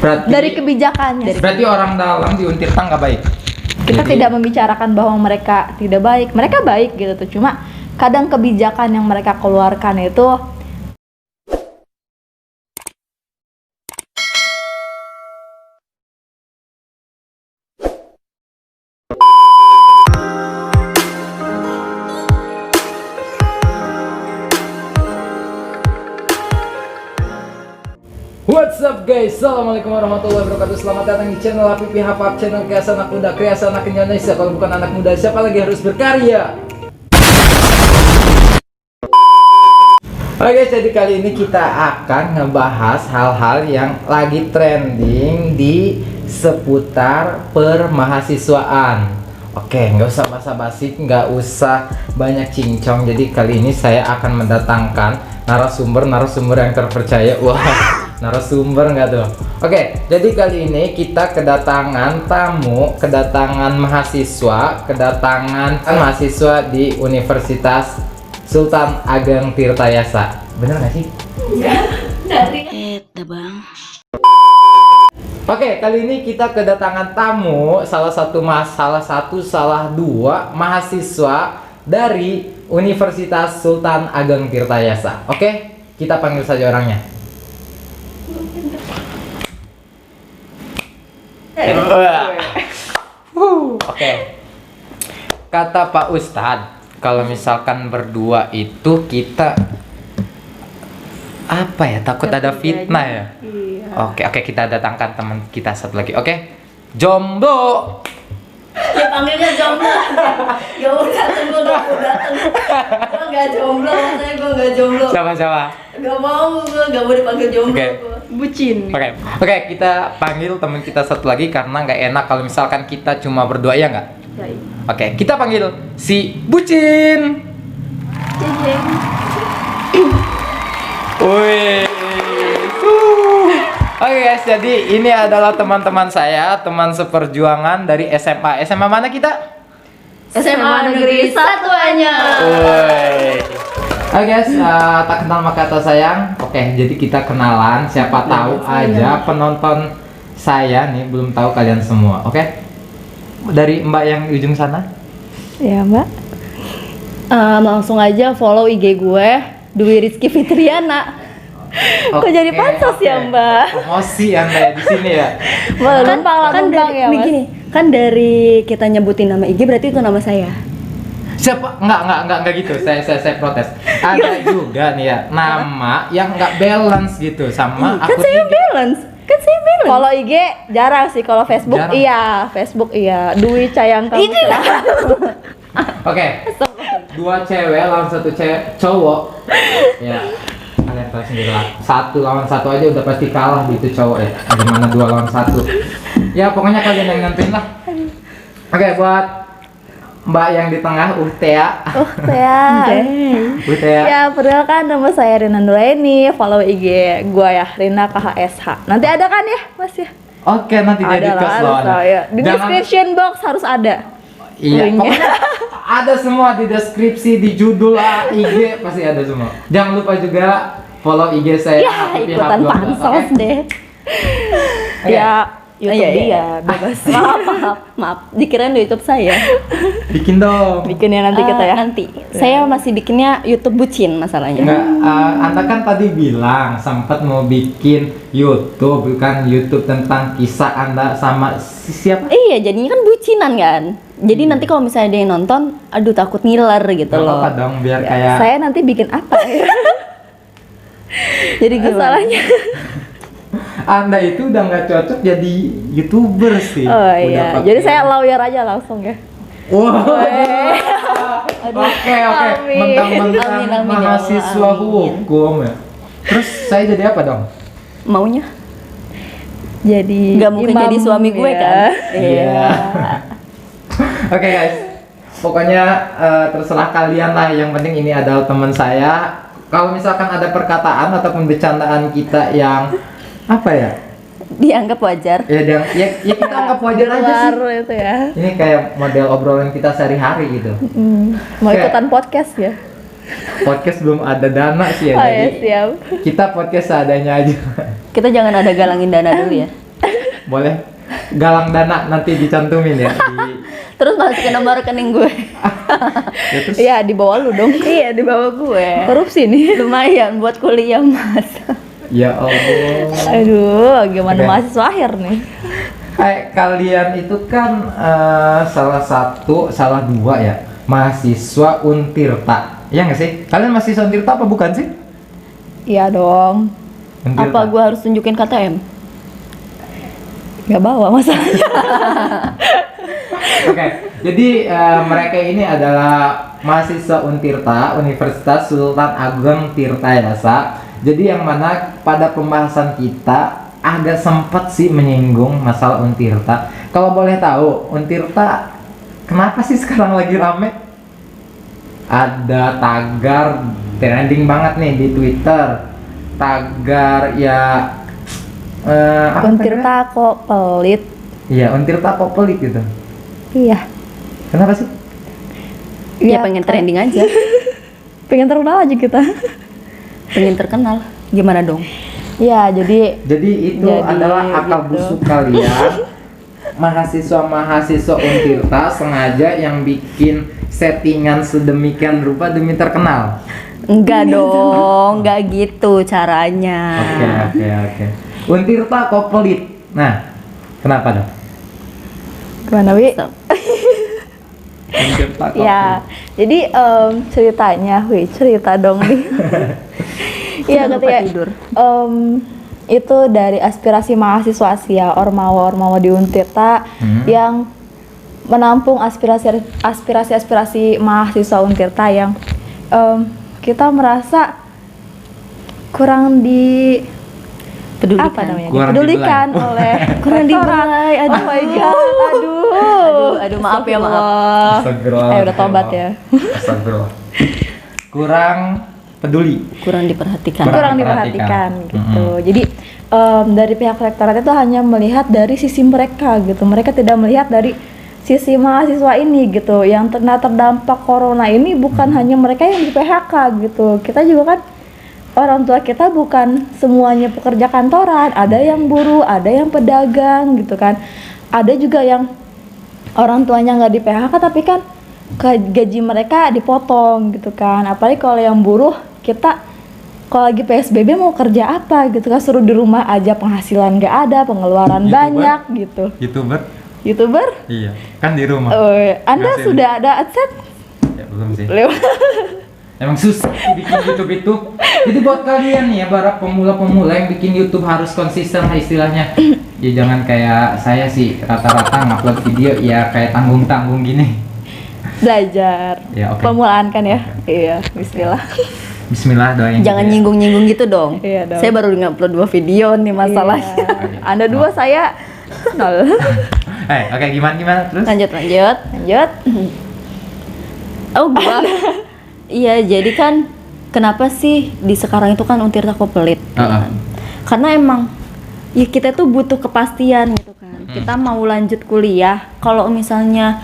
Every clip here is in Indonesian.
dari kebijakannya. Berarti orang dalam di Untirta nggak baik. Kita tidak membicarakan bahwa mereka tidak baik. Mereka baik gitu tuh. Cuma kadang kebijakan yang mereka keluarkan itu What's up guys, assalamualaikum warahmatullahi wabarakatuh. Selamat datang di channel Happy Hapap, channel kreasi anak muda, kreasi anak Indonesia. Kalau bukan anak muda, siapa lagi harus berkarya? Oke guys, jadi kali ini kita akan ngebahas hal-hal yang lagi trending di seputar permahasiswaan. Oke, nggak usah basa-basi, nggak usah banyak cincong. Jadi kali ini saya akan mendatangkan narasumber yang terpercaya. Wah, narasumber nggak tuh? Oke, jadi kali ini kita kedatangan tamu, kedatangan mahasiswa di Universitas Sultan Ageng Tirtayasa. Bener nggak sih? Dari bang. Oke, kali ini kita kedatangan tamu, salah dua mahasiswa dari Universitas Sultan Ageng Tirtayasa. Oke, kita panggil saja orangnya. Oke. Kata Pak Ustadz, kalau misalkan berdua itu kita apa ya? Takut ada fitnah ya. iya. Oke, kita datangkan teman kita satu lagi. Oke. Jomblo. Ya panggilnya jomblo. Ya udah tunggu aku datang. Gue nggak jomblo, maksudnya gue nggak jomblo. Siapa? Gak mau, gue nggak mau dipanggil jomblo. Oke. Gua. Bucin. Oke, kita panggil teman kita satu lagi karena nggak enak kalau misalkan kita cuma berdua, ya nggak? Baik. Oke, kita panggil si Bucin. Jeng. Wih. Oke guys, jadi ini adalah teman-teman saya, teman seperjuangan dari SMA. SMA mana kita? SMA Negeri Satuannya. Woi. Oke guys, tak kenal maka kata sayang. Oke, jadi kita kenalan. Siapa tahu aja penonton saya nih belum tahu kalian semua. Oke, dari Mbak yang di ujung sana. Ya, Mbak. Langsung aja follow IG gue, Dwi Rizky Fitriana. Kok jadi pansos ya, Mbak? Promosi Anda di sini ya. Kan ya, Mas. Begini, kan dari kita nyebutin nama IG berarti itu nama saya. Siapa? Enggak gitu. Saya protes. Ada juga nih ya nama yang enggak balance gitu sama Kan akun saya IG. balance. Kalau IG jarang sih, kalau Facebook Jarang. iya, Facebook iya. Dwi Cayang kamu. Oke. Dua cewek lawan satu cowok. Ya. Kalian tahu sendiri lah. Satu lawan satu aja udah pasti kalah gitu cowok ya. Gimana dua lawan satu? Ya pokoknya kalian yang nentuin lah. Oke, buat Mbak yang di tengah, Uhtea. Uhtea. Ya, perkenalkan nama saya Rina Nuraini, follow IG gua ya, Rina KHSH. Nanti ada kan ya, Mas ya? Oke, nanti jadi Ada kes lah, loh harus ada. tahu ya. Di Jangan- description box harus ada. Iya, linknya. pokoknya ada semua di deskripsi, di judul IG pasti ada semua. Jangan lupa juga follow IG saya. Ya, Happy ikutan Hub 12, pansos oke? deh. Oke. Ya, YouTube Iya, dia, iya. bebas. Maaf, dikirain di YouTube saya. Bikin dong. Bikinnya nanti kita ya. Nanti. Saya masih bikinnya YouTube bucin masalahnya. Enggak, Anda kan tadi bilang sempat mau bikin YouTube, bukan YouTube tentang kisah Anda sama siapa? Iya, jadinya kan bucinan kan. Jadi nanti kalau misalnya ada yang nonton, aduh takut ngiler gitu Gak loh. apa-apa dong, biar Ya, kayak saya nanti bikin apa ya? Jadi gimana? Masalahnya. Anda itu udah nggak cocok jadi YouTuber sih. Oh Udah iya, pakai- jadi saya lawyer aja langsung ya. Wah. Oke. Amin. Mentang-mentang Amin, ya Allah, mahasiswa amin. hukum ya. Terus saya jadi apa dong? Maunya? Jadi Nggak mungkin imam jadi suami gue ya. kan? Iya. Oke guys, pokoknya terserah kalian lah. Yang penting ini adalah teman saya. Kalau misalkan ada perkataan ataupun bercandaan kita yang apa ya? Dianggap wajar. Ya kita anggap wajar Di aja sih. luar itu ya. Ini kayak model obrolan kita sehari-hari gitu. Mau Kayak- ikutan podcast ya? Podcast belum ada dana sih ya, Oh ya, jadi siap. kita podcast seadanya aja. Kita jangan ada galangin dana dulu ya. Boleh galang dana nanti dicantumin ya di Terus masukin nomor rekening gue. ya, terus Iya, di bawah lu dong. Iya, di bawah gue. Korupsi nih. Lumayan buat kuliah, Mas. ya Allah. Aduh, gimana Oke. mahasiswa akhir nih? Kalian itu kan salah dua ya mahasiswa Untirta, ya nggak sih? Kalian mahasiswa Untirta apa bukan sih? Iya dong. Untirta. Apa gue harus tunjukin KTM? Nggak bawa masalahnya. Oke, jadi mereka ini adalah mahasiswa Untirta, Universitas Sultan Ageng Tirta Yasa. Jadi yang mana pada pembahasan kita agak sempat sih menyinggung masalah Untirta. Kalau boleh tahu, Untirta kenapa sih sekarang lagi rame? Ada tagar trending banget nih di Twitter. Tagar ya apa tagarnya? Untirta kok pelit. Iya, Untirta kok pelit gitu. Iya. Kenapa sih? Ya pengen trending aja. Pengen terkenal aja kita. Pengen terkenal. Gimana dong? Iya, jadi Jadi itu Jadi, adalah akal gitu. busuk kalian mahasiswa-mahasiswa Untirta sengaja yang bikin settingan sedemikian rupa demi terkenal. Enggak dong, enggak gitu caranya. Oke. Untirta kok pelit. Nah, kenapa dong? gimana Wi? Untirta kok Ya, pelit. jadi ceritanya, cerita dong nih. Iya, Sudah lupa ketika tidur. itu dari aspirasi mahasiswa Asia, ormawa di Untirta yang menampung aspirasi mahasiswa Untirta yang kita merasa kurang Pedulikan. apa namanya? Kurang Dipedulikan oleh Kurang rektorat. dibelai, aduh. Oh my god, Aduh, maaf ya, maaf. Astagfirullah. Udah tobat ya. Astagfirullah. Kurang peduli. Kurang diperhatikan. Kurang Kurang diperhatikan. diperhatikan gitu. Jadi dari pihak rektorat itu hanya melihat dari sisi mereka gitu. Mereka tidak melihat dari sisi mahasiswa ini gitu. Yang terdampak corona ini bukan hanya mereka yang di PHK gitu. Kita juga kan orang tua kita bukan semuanya pekerja kantoran, ada yang buruh, ada yang pedagang gitu kan. Ada juga yang orang tuanya nggak di PHK tapi kan gaji mereka dipotong gitu kan. Apalagi kalau yang buruh, kita kalau lagi PSBB mau kerja apa gitu kan, suruh di rumah aja, penghasilan nggak ada, pengeluaran YouTuber? banyak gitu. YouTuber? Iya, kan di rumah. Anda Ngasih sudah ada AdSense? Ya, belum sih. Lewat. Emang susah sih bikin YouTube itu. Jadi buat kalian nih ya, para pemula-pemula yang bikin YouTube harus konsisten lah istilahnya. Ya jangan kayak saya sih, rata-rata ngupload video ya kayak tanggung-tanggung gini. Belajar. Ya, oke. Pemulaan kan ya? Iya, bismillah. Bismillah doain. Jangan gitu ya. nyinggung-nyinggung gitu dong. Iya dong. Saya baru ngupload 2 video nih masalahnya. Iya. Anda 2, saya 0. Oke, gimana terus? Lanjut. Lanjut. Oh, gua. Iya, jadi kan kenapa sih di sekarang itu kan Untirta kok pelit? Heeh. Karena emang ya kita tuh butuh kepastian gitu kan. Kita mau lanjut kuliah, kalau misalnya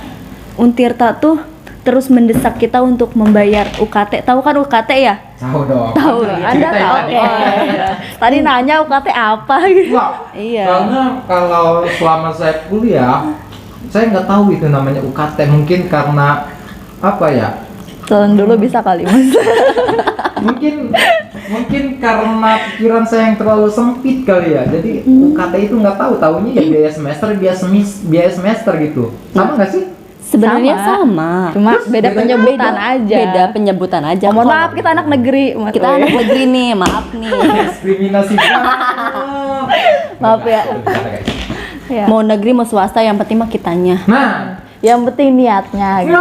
Untirta tuh terus mendesak kita untuk membayar UKT. Tahu kan UKT ya? Tahu dong. Tahu, Kan Anda ceritain tahu. tadi. Tadi nanya UKT apa gitu. Enggak. Iya. Karena kalau selama saya kuliah, saya nggak tahu itu namanya UKT. Mungkin karena apa ya? Telan dulu bisa kali Mas. mungkin karena pikiran saya yang terlalu sempit kali ya. Jadi UKT itu nggak tahu, tahunya ya biaya semester gitu. Sama nggak sih? Sebenarnya sama. Cuma Terus beda bedanya penyebutan aja. Beda penyebutan aja. Oh, mohon Kalau maaf, kita anak negeri. Mas. kita anak negeri nih, maaf nih. Diskriminasi banget. Maaf ya. Ya. Mau negeri mau swasta yang penting mah kitanya. Nah, Yang penting niatnya gitu.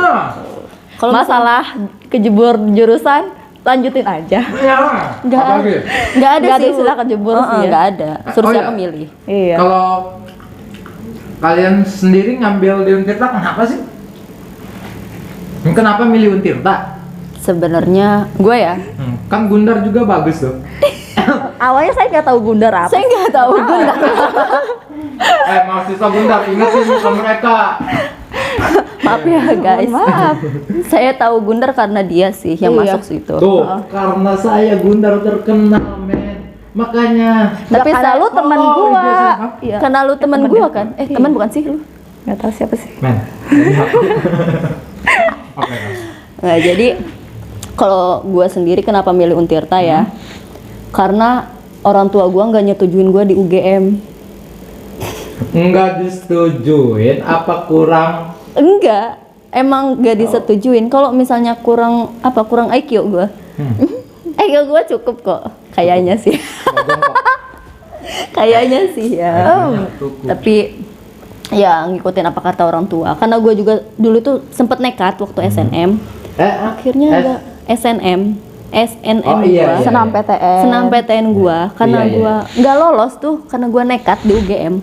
Kalau Masalah kejebur jurusan, lanjutin aja. Nggak Apa lagi? nggak ada Nggak ada sih istilah kejebur sih ya. nggak ada. Suruh Oh, siapa iya. milih. Iya. Kalau kalian sendiri ngambil di Untirta kenapa sih? Kenapa milih Untirta? Sebenarnya gue ya, Kan Gundar juga bagus tuh. Awalnya saya nggak tahu Gundar apa. saya nggak tahu gue Mahasiswa Gundar, ingetin ke mereka. maaf ya guys. Maaf. Saya tahu Gundar karena dia sih yang Iya. masuk situ. Tuh, karena saya Gundar terkenal, men. Makanya. Tapi karena lu teman Oh, gua. iya, siapa? Iya. Karena lu temen temen gua ya? kan? Iya. Temen bukan sih lu? Nggak tahu siapa sih. Men. Oke. Nah, jadi kalau gua sendiri kenapa milih Untirta ya? Karena orang tua gua nggak nyetujuin gua di UGM. Enggak disetujuin apa kurang? Enggak, emang gak disetujuin. Kalau misalnya kurang IQ gua. IQ gua cukup kok, kayaknya sih. Bagong kok. Kayaknya sih ya. Cukup. Tapi ya ngikutin apa kata orang tua. Karena gua juga dulu tuh sempet nekat waktu SNM. Akhirnya enggak SNM Oh, iya, gua. iya. Senam PTN. Senam PTN gua karena Iya, iya. gua nggak lolos tuh karena gua nekat di UGM.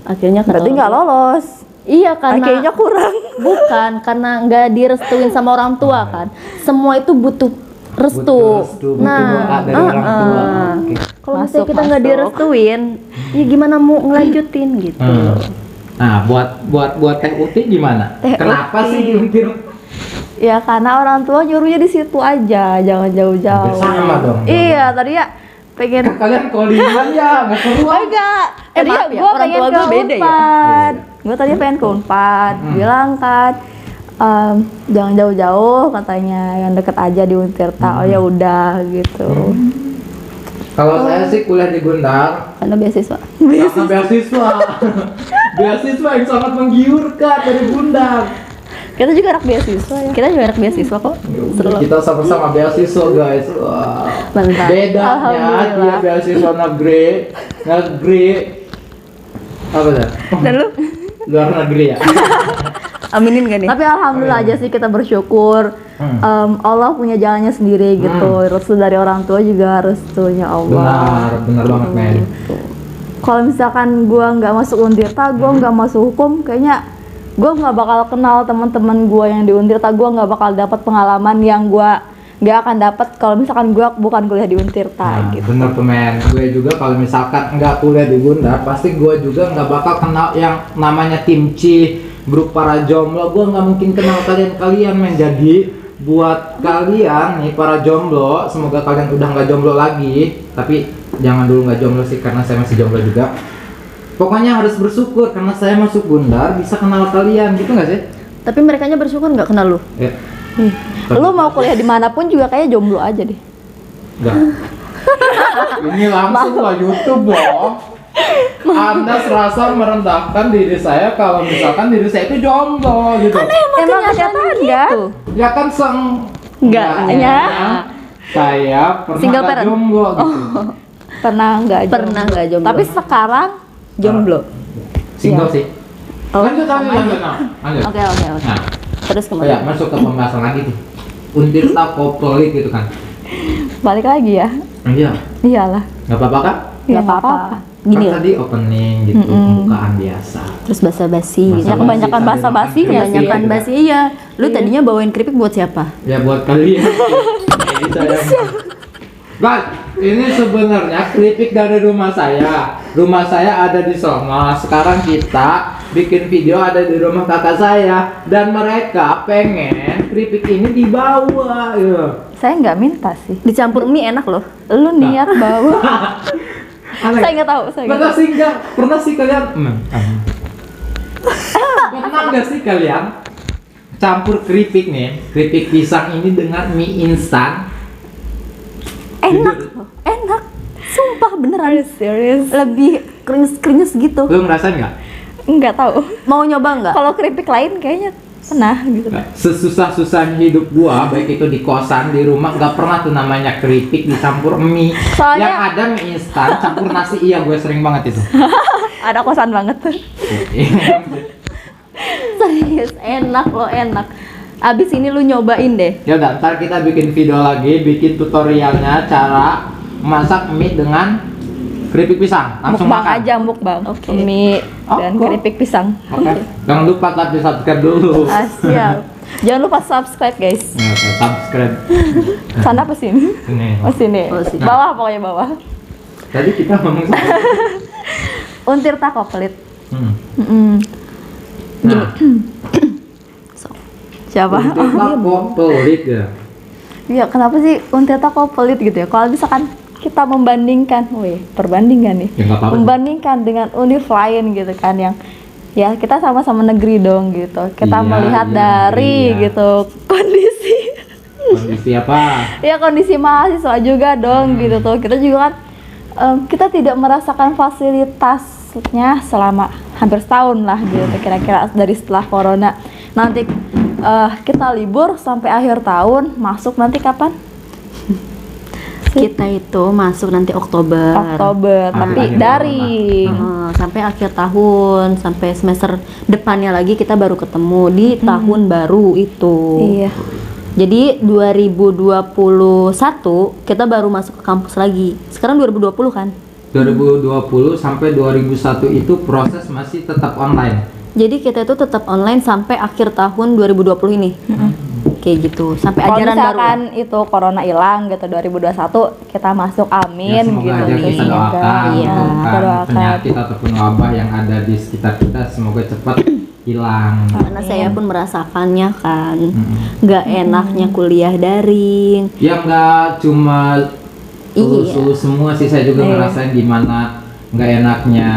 Akhirnya kata Berarti orang nggak tua- lolos. Iya karena Kayaknya kurang. bukan karena nggak direstuin sama orang tua kan. Semua itu butuh restu. Butuh restu, butuh doa dari orang tua. Oke. Kalau misalnya Masuk, kita nggak masuk. direstuin, ya gimana mau ngelanjutin gitu. Nah, buat Teh Uti gimana? Teh Kenapa Uti. sih diuntir? Ya karena orang tua nyuruhnya di situ aja, jangan jauh-jauh. Sama dong. Iya, tadi ya pengen. Kan kalian koliman ya, nggak keluar. Enggak. Tadi maaf ya, gue orang pengen tua ke gua beda ya? Unpad. Gue tadi pengen ke Unpad, bilang kan jangan jauh-jauh katanya, yang deket aja di Untirta. Oh ya udah gitu. Kalau saya sih kuliah di Gundar, Karena beasiswa. karena beasiswa. Beasiswa yang sangat menggiurkan dari Gundar. Kita juga anak beasiswa ya. Kita juga anak beasiswa kok. Ya udah, kita sama-sama beasiswa guys. Wah. Mantap. Bedanya dia Alhamdulillah. beasiswa negeri apa dah? Dan lu Luar negeri ya. aminin gak nih? Tapi alhamdulillah aja sih kita bersyukur. Allah punya jalannya sendiri gitu. Restu dari orang tua juga restunya Allah. Benar banget men. Kalau misalkan gua nggak masuk Untirta, gua nggak masuk hukum, kayaknya gua nggak bakal kenal teman-teman gua yang di Untirta. Gua nggak bakal dapat pengalaman yang gua nggak akan dapat kalau misalkan gua bukan kuliah di Untirta Nah, gitu. bener tuh men, gue juga kalau misalkan nggak kuliah di Gundar, pasti gue juga nggak bakal kenal yang namanya tim C, grup para jomblo. Gue nggak mungkin kenal kalian men. Jadi buat kalian nih para jomblo, semoga kalian udah nggak jomblo lagi. Tapi jangan dulu nggak jomblo sih, karena saya masih jomblo juga. Pokoknya harus bersyukur karena saya masuk Gundar bisa kenal kalian, gitu nggak sih? Tapi merekanya bersyukur nggak kenal lu? Ya, Lu mau kuliah dimanapun juga kayak jomblo aja deh. enggak. Ini langsung lah YouTube loh. Anda serasa merendahkan diri saya kalau misalkan diri saya itu jomblo gitu. Emang kenyataan kan? Ya kan Enggaknya. saya pernah Single nggak parent. jomblo gitu. Pernah nggak jomblo? Pernah nggak jomblo? Tapi sekarang jomblo. Single Iya. sih. Oh, Lanjut. Lanjut. Oke. Nah, Terus oh ya, kemana? masuk ke pembahasan lagi nih. Untirta Koploid gitu kan. Balik lagi ya. Iya, Iyalah. nggak apa-apa kan? Nggak apa-apa. Gini Kan lah. tadi opening gitu, pembukaan biasa. Terus basa-basi. Basa-basi Ya kebanyakan sambil basa-basi makan ya. keripik. Kebanyakan basi iya. Lu tadinya bawain keripik buat siapa? Ya buat kalian. Jadi saya Bang, ini sebenarnya keripik dari rumah saya. Rumah saya ada di sono. Sekarang kita bikin video ada di rumah kakak saya dan mereka pengen keripik ini dibawa. Ya. Saya nggak minta sih. Dicampur mie enak loh. Lu niat bawa. Aneh. Saya nggak tahu. Saya nggak Pernah tahu. sih enggak? Pernah sih kalian? Pernah nggak sih kalian campur keripik nih, keripik pisang ini dengan mie instan? Enak loh. Enak. Sumpah beneran. Serius? Lebih krenyes gitu. Lu ngerasain nggak? Nggak tahu. Mau nyoba nggak? Kalau keripik lain kayaknya pernah gitu. Sesusah-susahnya hidup gua, baik itu di kosan, di rumah, nggak pernah tuh namanya keripik dicampur mie. Soalnya- Yang ada mie instan campur nasi, iya gue sering banget itu. Ada kosan banget tuh. Serius enak loh, enak. Abis ini lu nyobain deh. Ya udah, ntar kita bikin video lagi, bikin tutorialnya cara masak mie dengan keripik pisang. Langsung Mukbang makan. aja mukbang. Oke. Mie Oh, dan kok? keripik pisang. Oke. Jangan lupa tapi subscribe dulu. Siap. Jangan lupa subscribe guys. Ya, oke, subscribe. Sana apa sini? Ini. Oh sini. Oh, sini. Bawah pokoknya bawah. Tadi kita ngomong sama. Untirta Koplit. Nah, Siapa? Untirta kok pelit ya. Iya, kenapa sih Untirta Koplit gitu ya? Kalau misalkan kita membandingkan, perbandingan nih, Ya, nggak apa-apa sih. membandingkan dengan univ lain gitu kan, yang ya kita sama-sama negeri dong gitu. Kita Iya, melihat iya, dari negeri, ya. gitu kondisi, Kondisi apa? ya kondisi mahasiswa juga dong gitu tuh. Kita juga kan kita tidak merasakan fasilitasnya selama hampir setahun lah gitu kira-kira dari setelah corona. Nanti kita libur sampai akhir tahun, masuk nanti kapan? Kita itu masuk nanti Oktober. Tapi akhir daring. Sampai akhir tahun, sampai semester depannya lagi kita baru ketemu di tahun baru itu. Iya. Jadi 2021 kita baru masuk ke kampus lagi. Sekarang 2020 kan? 2020 sampai 2001 itu proses masih tetap online. Jadi kita itu tetap online sampai akhir tahun 2020 ini. Kayak gitu. Sampai Kalau ajaran baru. misalkan itu corona hilang gitu 2021 kita masuk, amin Ya, semoga gitu. aja kita Semoga. doakan, Iya, kita doakan. penyakit ataupun wabah yang ada di sekitar kita semoga cepat hilang. Karena saya pun merasakannya kan. Nggak enaknya kuliah daring. Ya nggak cuma Iya. lulus semua sih, saya juga ngerasain gimana nggak enaknya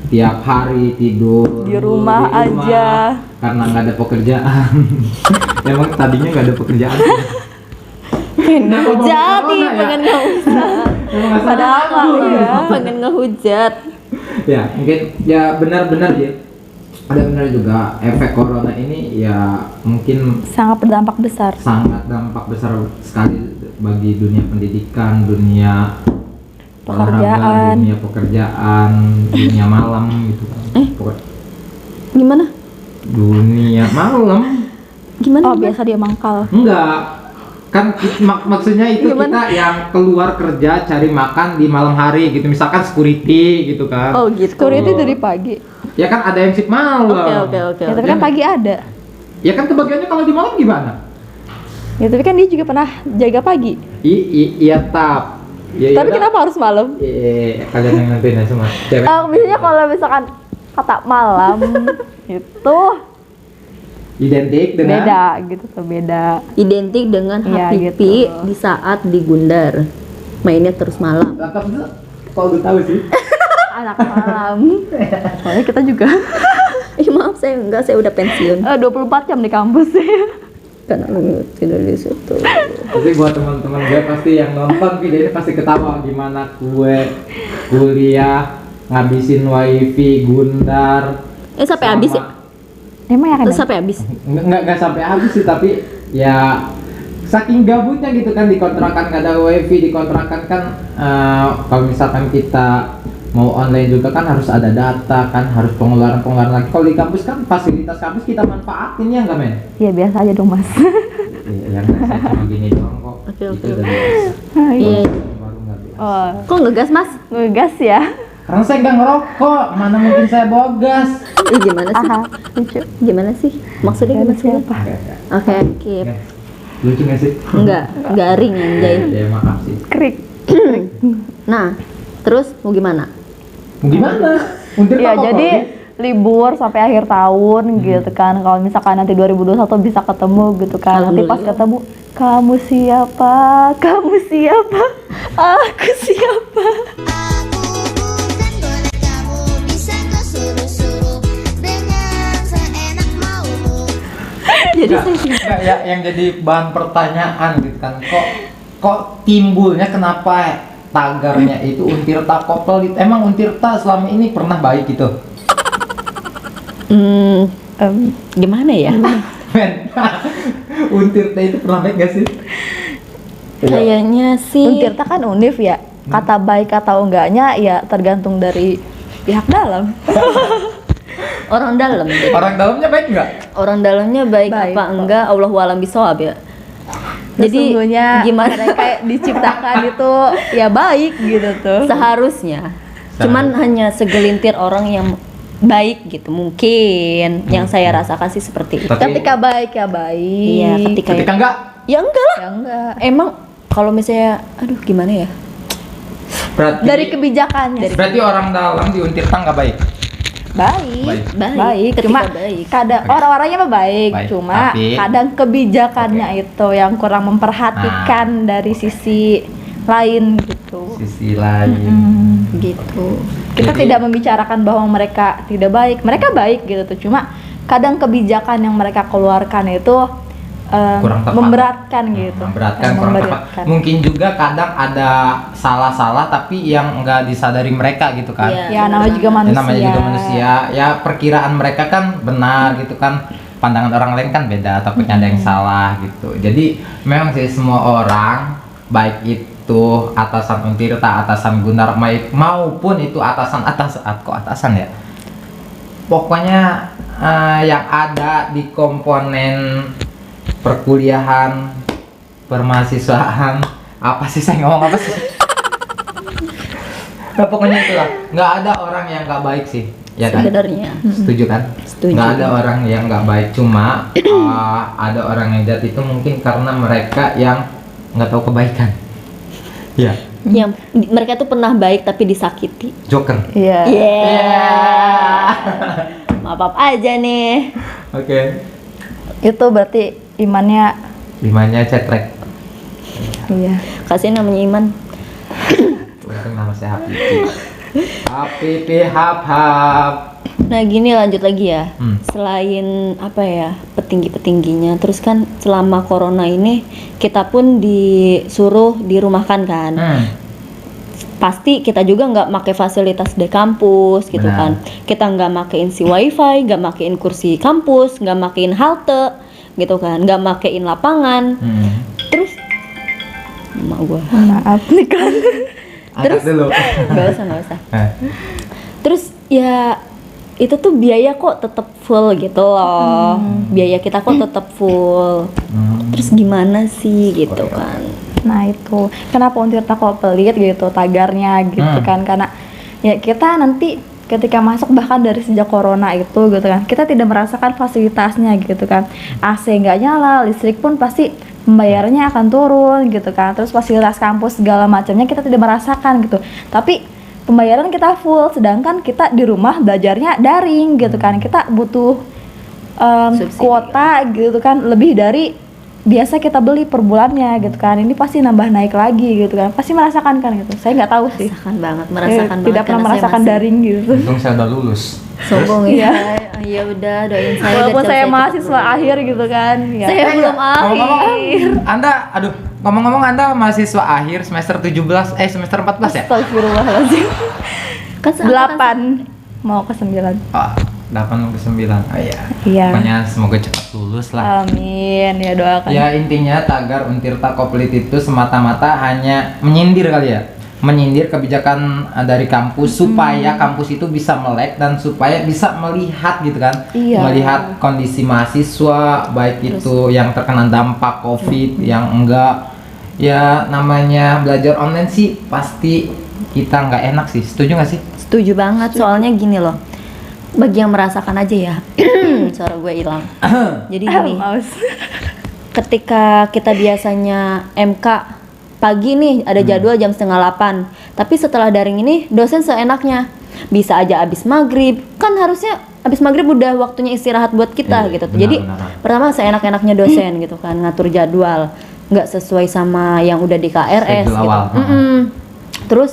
tiap hari tidur Di rumah aja. karena nggak ada pekerjaan. Emang tadinya nggak ada pekerjaan. Jadi Corona ya? pengen ngehujat. Emang nggak Padahal salah. ya. Pengen ngehujat. Ya mungkin ya benar-benar ya. Ada benar juga efek corona ini ya mungkin Sangat berdampak besar. sangat dampak besar sekali bagi dunia pendidikan, dunia olahraga, Pekerjaan. dunia pekerjaan, dunia malam gitu kan. Gimana? Dunia malam. Gimana? Oh, biasa dia mangkal. Enggak. Kan maksudnya itu kita yang keluar kerja cari makan di malam hari gitu. Misalkan security gitu kan. Oh gitu. Security dari pagi. Ya kan ada yang shift malam. Oke. Ya, tapi kan pagi ada. Ya kan kebagiannya kalau di malam gimana? Ya, tapi kan dia juga pernah jaga pagi. Iya tap. Ya, Tapi kenapa harus malam? Kalian yang nentuin ya semua. Cewek. Biasanya kalau misalkan kata malam itu Identik dengan beda gitu tuh, beda. Identik dengan Iya, Habibi gitu. di saat digundar. Mainnya terus malam. Lengkap itu. Kok gue tahu sih? Anak malam. Soalnya kita juga Maaf saya enggak, saya udah pensiun. 24 jam di kampus ya. Karena tidur di situ. Tapi buat teman-teman gue pasti yang nonton video ini pasti ketawa gimana gue kuliah ngabisin wifi gundar. Sampai sama- habis ya? Emang ya kan? Terus sampai habis. Nggak sampai habis sih, tapi ya saking gabutnya gitu kan, di kontrakan nggak ada wifi, di kontrakan kan kalau misalkan kita mau online juga kan harus ada data kan, harus pengeluaran lagi. Kalau di kampus kan fasilitas kampus kita manfaatin, ya nggak men? Iya, biasa aja dong, Mas. Yang saya cuma gini doang kok. Oke. Itu udah biasa. Iya. Baru nggak biasa. Oh, Kok ngegas mas? ngegas ya. Karena saya nggak ngerokok, mana mungkin saya bogas. Gimana sih? Aha, lucu. Gimana sih? Maksudnya Dari gimana sih? siapa? Oke, keep. Nggak. Lucu nggak sih? Enggak, garing anjay. Ya maaf sih. Krik. Nah, terus mau gimana? Mau gimana? Untir Ya, tak jadi kok, libur sampai akhir tahun gitu kan. Kalau misalkan nanti 2021 bisa ketemu gitu kan. Nanti pas ketemu, kamu siapa? Kamu siapa? Aku siapa? Aku bukan bonekamu, bisa kau suruh-suruh dengan seenak maumu. Jadi Nggak, ya yang jadi bahan pertanyaan gitu kan, kok timbulnya kenapa tagarnya itu Untirta Kopel. Emang Untirta selama ini pernah baik gitu? gimana ya? Men, Untirta itu pernah baik gak sih? Kayaknya sih. Untirta kan univ ya. Kata baik atau enggaknya ya tergantung dari pihak dalam. Orang dalam. jadi. Orang dalamnya baik nggak? Orang dalamnya baik, Baik apa kok. enggak? Allahu a'lam bishawab ya. Jadi Sesungguhnya gimana? mereka diciptakan itu ya baik gitu tuh. Seharusnya. Cuman hanya segelintir orang yang baik gitu mungkin. Yang saya rasakan sih seperti itu. Tapi- Ketika baik ya baik. Iya, ketika Ketika enggak, ya enggak lah. ya enggak. Emang kalau misalnya aduh gimana ya? berarti Dari kebijakannya berarti orang dalam di Untirta nggak baik. baik. Baik, ketika Cuma baik. kadang orang-orangnya mah baik, Baik, cuma tapi- kadang kebijakannya itu yang kurang memperhatikan dari sisi lain gitu. Sisi lain. Gitu. Kita Jadi- tidak membicarakan bahwa mereka tidak baik, mereka baik gitu tuh. Cuma kadang kebijakan yang mereka keluarkan itu Kurang tepat. memberatkan gitu. Memberatkan, kurang tepat. Memberatkan. Mungkin juga kadang ada salah-salah tapi yang nggak disadari mereka gitu kan. Iya. Ya namanya juga Ya, manusia. namanya juga manusia. Ya perkiraan mereka kan benar gitu kan. Pandangan orang lain kan beda, takutnya ada yang salah gitu. Jadi memang sih semua orang, baik itu atasan Untirta, atasan Gunar, maupun itu atasan kok atasan ya. Pokoknya yang ada di komponen perkuliahan, permahasiswaan, apa sih saya ngomong apa sih? Nah, pokoknya itulah, nggak ada orang yang nggak baik sih, ya kan? Sebenarnya. Setuju kan? Setuju. Nggak ada orang yang nggak baik, cuma ada orang yang jahat itu mungkin karena mereka yang nggak tahu kebaikan. Ya, Yang mereka tuh pernah baik tapi disakiti. Joker. Iya. Iya. Maaf aja nih. Oke. Itu berarti imannya Imannya cetrek. iya. Kasihin namanya Iman. Untung nama saya Hapipi. Hapipi hap hap. Nah gini lanjut lagi ya. Hmm. Selain apa ya petinggi-petingginya, terus kan selama corona ini kita pun disuruh dirumahkan kan. Pasti kita juga nggak pakai fasilitas di kampus gitu Benar. kan. Kita nggak makein si wifi, nggak makein kursi kampus, nggak makein halte gitu kan, nggak makein lapangan. Terus emak gua Maaf nih kan. Angkat dulu. nggak usah. Eh, Terus ya itu tuh biaya kok tetap full gitu loh. Biaya kita kok tetap full. Terus gimana sih gitu kan? Nah itu kenapa Untirta kok pelit gitu tagarnya gitu kan, karena ya kita nanti ketika masuk bahkan dari sejak corona itu gitu kan, kita tidak merasakan fasilitasnya gitu kan. AC nggak nyala, listrik pun pasti pembayarannya akan turun gitu kan. Terus fasilitas kampus segala macamnya kita tidak merasakan gitu. Tapi pembayaran kita full, sedangkan kita di rumah belajarnya daring gitu kan. Kita butuh Subsidi. kuota gitu kan lebih dari biasa kita beli per bulannya gitu kan. Ini pasti nambah naik lagi gitu kan, pasti merasakan kan gitu. Saya nggak tahu sih. Merasakan banget, Saya merasakan banget. tidak pernah karena saya merasakan masih daring gitu. Untung saya udah lulus. sombong ya. Ya udah doain saya. Walaupun biar saya cepat mahasiswa lulus. akhir gitu kan ya. Saya belum Ngomong-ngomong, akhir. ngomong-ngomong Anda mahasiswa akhir semester 17 semester 14 ya? Astagfirullahaladzim. Kan seangkatan 8 mau ke 9. Oh, 8 ke 9. Oh iya. Iya. Pokoknya semoga cepat lulus lah. Amin, ya doakan. Ya intinya tagar Untirta Koplit itu semata-mata hanya menyindir kali ya, menyindir kebijakan dari kampus supaya kampus itu bisa melek dan supaya bisa melihat gitu kan, Iya. melihat kondisi mahasiswa baik itu yang terkena dampak COVID, yang enggak. Ya namanya belajar online sih pasti kita nggak enak sih, setuju nggak sih? Setuju banget, soalnya gini loh. Bagi yang merasakan aja ya. Suara gue hilang. Jadi gini, Maus. ketika kita biasanya MK pagi nih ada jadwal jam 7:30, tapi setelah daring ini dosen seenaknya bisa aja abis maghrib, kan harusnya abis maghrib udah waktunya istirahat buat kita Iya, gitu. benar, Jadi benar. pertama seenak-enaknya dosen gitu kan, ngatur jadwal nggak sesuai sama yang udah di KRS Schedule gitu. awal. Terus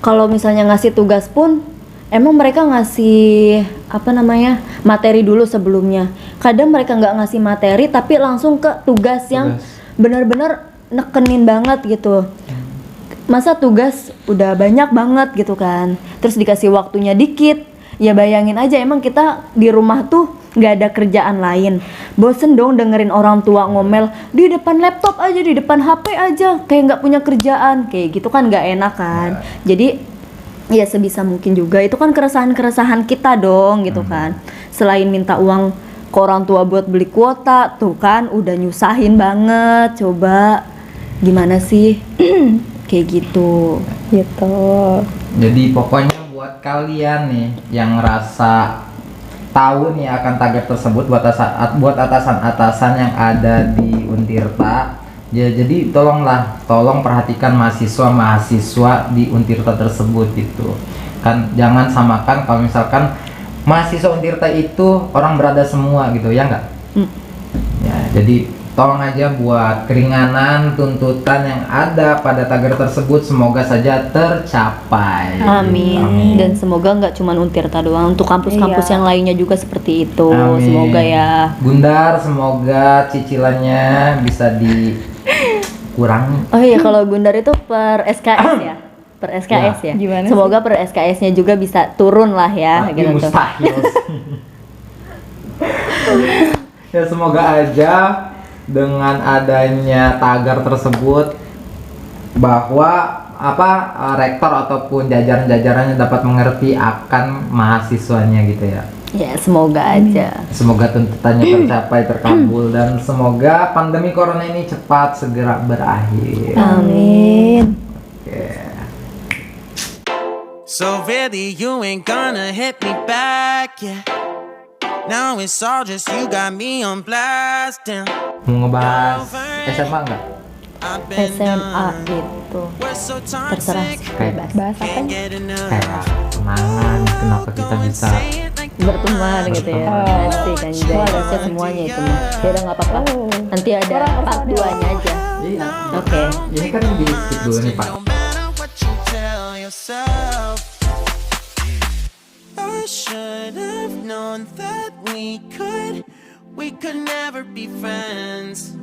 kalau misalnya ngasih tugas pun emang mereka ngasih apa namanya materi dulu sebelumnya. Kadang mereka nggak ngasih materi tapi langsung ke tugas yang benar-benar nekenin banget gitu. Masa tugas udah banyak banget gitu kan, terus dikasih waktunya dikit. Ya bayangin aja, emang kita di rumah tuh nggak ada kerjaan lain. Bosen dong dengerin orang tua ngomel di depan laptop aja, di depan HP aja, kayak nggak punya kerjaan, kayak gitu kan nggak enak kan. Jadi ya sebisa mungkin juga itu kan keresahan-keresahan kita dong gitu kan. Selain minta uang ke orang tua buat beli kuota, tuh kan udah nyusahin banget. Coba gimana sih? Kayak gitu. Gitu. Jadi pokoknya buat kalian nih yang ngerasa tahu nih akan tagar tersebut buat atasan-atasan yang ada di Untirta, ya jadi tolong perhatikan mahasiswa di Untirta tersebut gitu. Kan jangan samakan kalau misalkan mahasiswa Untirta itu orang berada semua gitu ya enggak? Ya, jadi tolong aja buat keringanan tuntutan yang ada pada tagar tersebut semoga saja tercapai. Amin. Dan semoga nggak cuma Untirta doang, untuk kampus-kampus Iya. yang lainnya juga seperti itu. Amin. Semoga ya. Gundar, semoga cicilannya bisa dikurangi. Oh iya, kalau Gundar itu per SKS ya. Per SKS ya. Gimana Semoga per SKS-nya juga bisa turun lah ya Tapi gitu tuh. mustahil sih. Ya semoga aja dengan adanya tagar tersebut bahwa rektor ataupun jajaran-jajarannya dapat mengerti akan mahasiswanya gitu ya. Ya, semoga aja. Semoga tuntutannya tercapai, terkabul, dan semoga pandemi corona ini cepat segera berakhir. Amin. Oke. So really you ain't gonna hit me back, yeah. Now it's all just you got me on blast, damn. Mau ngebahas SMA nggak? I've been SMA done. itu We're so terserah toxic, Kayak Bahas apa can't nih? get enough. kayak kenangan kenapa kita bisa berteman gitu ya. Pasti kan jadi harusnya semuanya itu mah. Ya udah nggak apa-apa. Nanti ada part 2-nya aja. iya. Oke. Ini kan di skip dulu nih Pak. No matter what you tell yourself, I should have known that we could never be friends.